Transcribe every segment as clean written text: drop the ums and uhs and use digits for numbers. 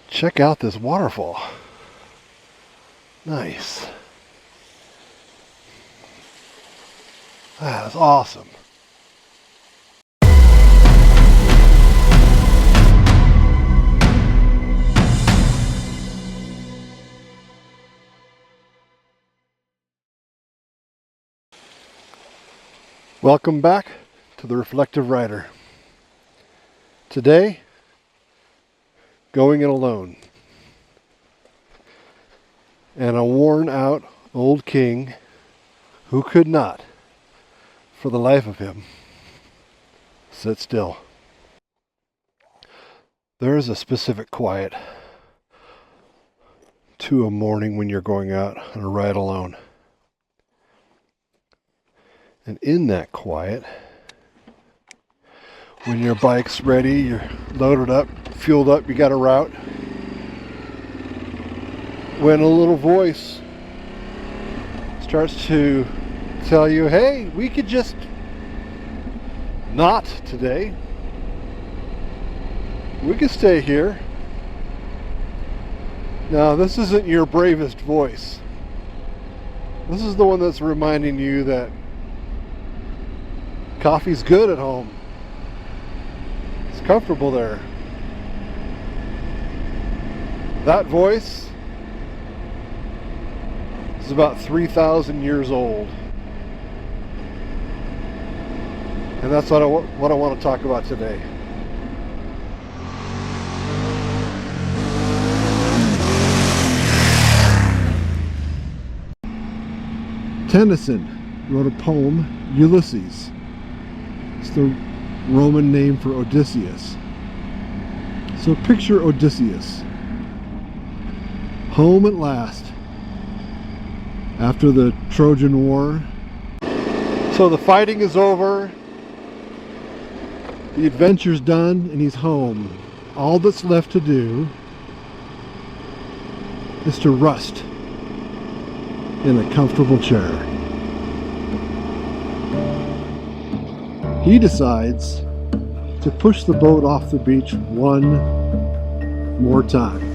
Check out this waterfall. Nice. That's awesome. Welcome back to the Reflective Rider. Today, going it alone. And a worn out old king who could not, for the life of him, sit still. There is a specific quiet to a morning when you're going out on a ride alone. And in that quiet, when your bike's ready, you're loaded up, fueled up, you got a route, when a little voice starts to tell you, hey, we could just not today. We could stay here. Now, this isn't your bravest voice. This is the one that's reminding you that coffee's good at home. It's comfortable there. That voice is about 3,000 years old. And that's what I want to talk about today. Tennyson wrote a poem, Ulysses. It's the Roman name for Odysseus. So picture Odysseus, home at last, after the Trojan War. So the fighting is over, the adventure's done, and he's home. All that's left to do is to rust in a comfortable chair. He decides to push the boat off the beach one more time.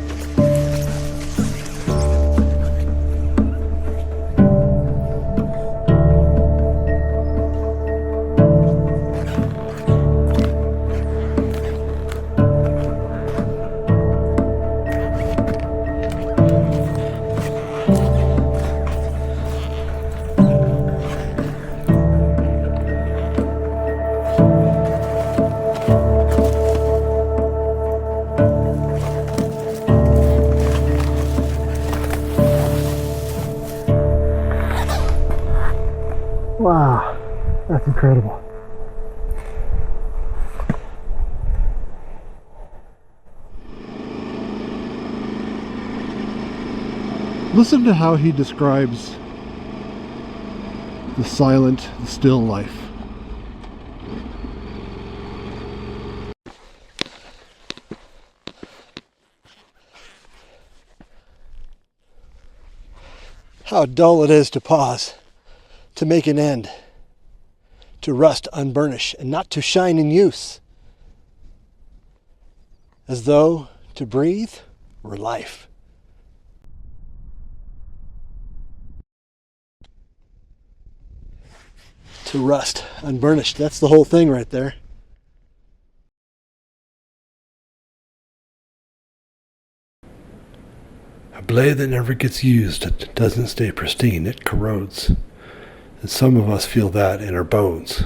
Wow, that's incredible. Listen to how he describes the silent, the still life. How dull it is to pause, to make an end, to rust unburnished, and not to shine in use, as though to breathe were life. To rust unburnished, that's the whole thing right there. A blade that never gets used, it doesn't stay pristine, it corrodes. And some of us feel that in our bones.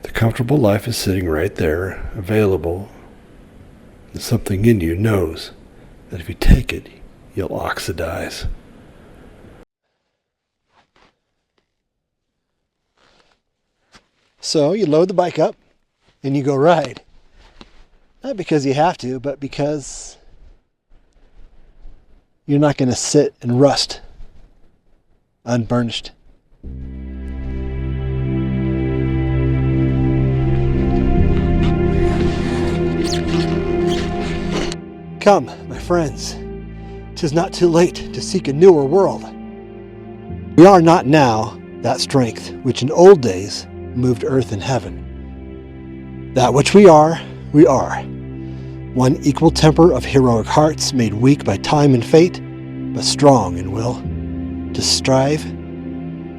The comfortable life is sitting right there, available, and something in you knows that if you take it, you'll oxidize. So you load the bike up and you go ride. Not because you have to, but because you're not going to sit and rust unburnished. Come, my friends, 'tis not too late to seek a newer world. We are not now that strength which in old days moved earth and heaven. That which we are, One equal temper of heroic hearts made weak by time and fate, but strong in will. To strive,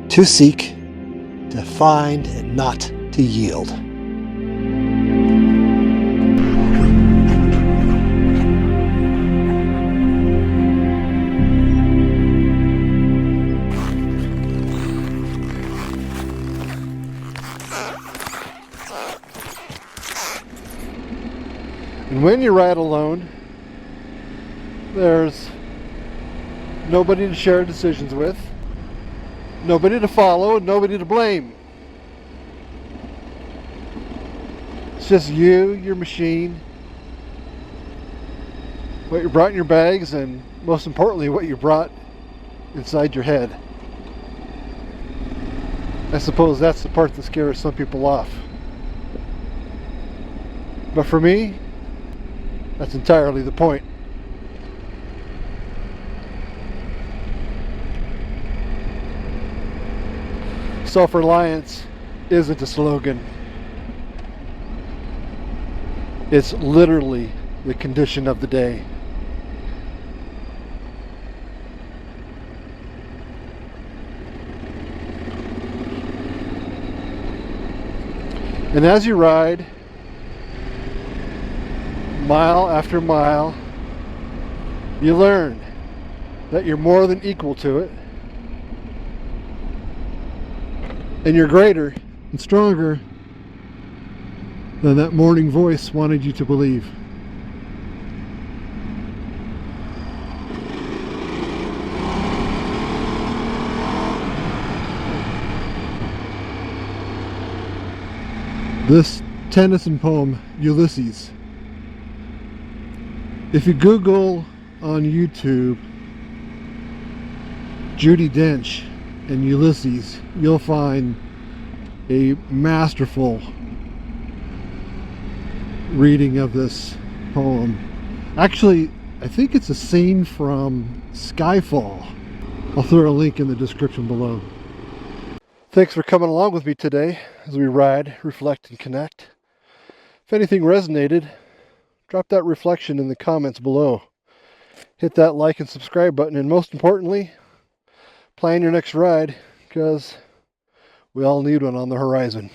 to seek, to find, and not to yield. And when you ride alone, there's nobody to share decisions with, nobody to follow, and nobody to blame. It's just you, your machine, what you brought in your bags, and most importantly, what you brought inside your head. I suppose that's the part that scares some people off. But for me, that's entirely the point. Self-reliance isn't a slogan. It's literally the condition of the day. And as you ride, mile after mile, you learn that you're more than equal to it, and you're greater and stronger than that morning voice wanted you to believe. This Tennyson poem, Ulysses. If you Google on YouTube Judy Dench and Ulysses, you'll find a masterful reading of this poem. Actually, I think it's a scene from Skyfall. I'll throw a link in the description below. Thanks for coming along with me today as we ride, reflect, and connect. If anything resonated, drop that reflection in the comments below. Hit that like and subscribe button, and most importantly, plan your next ride, because we all need one on the horizon.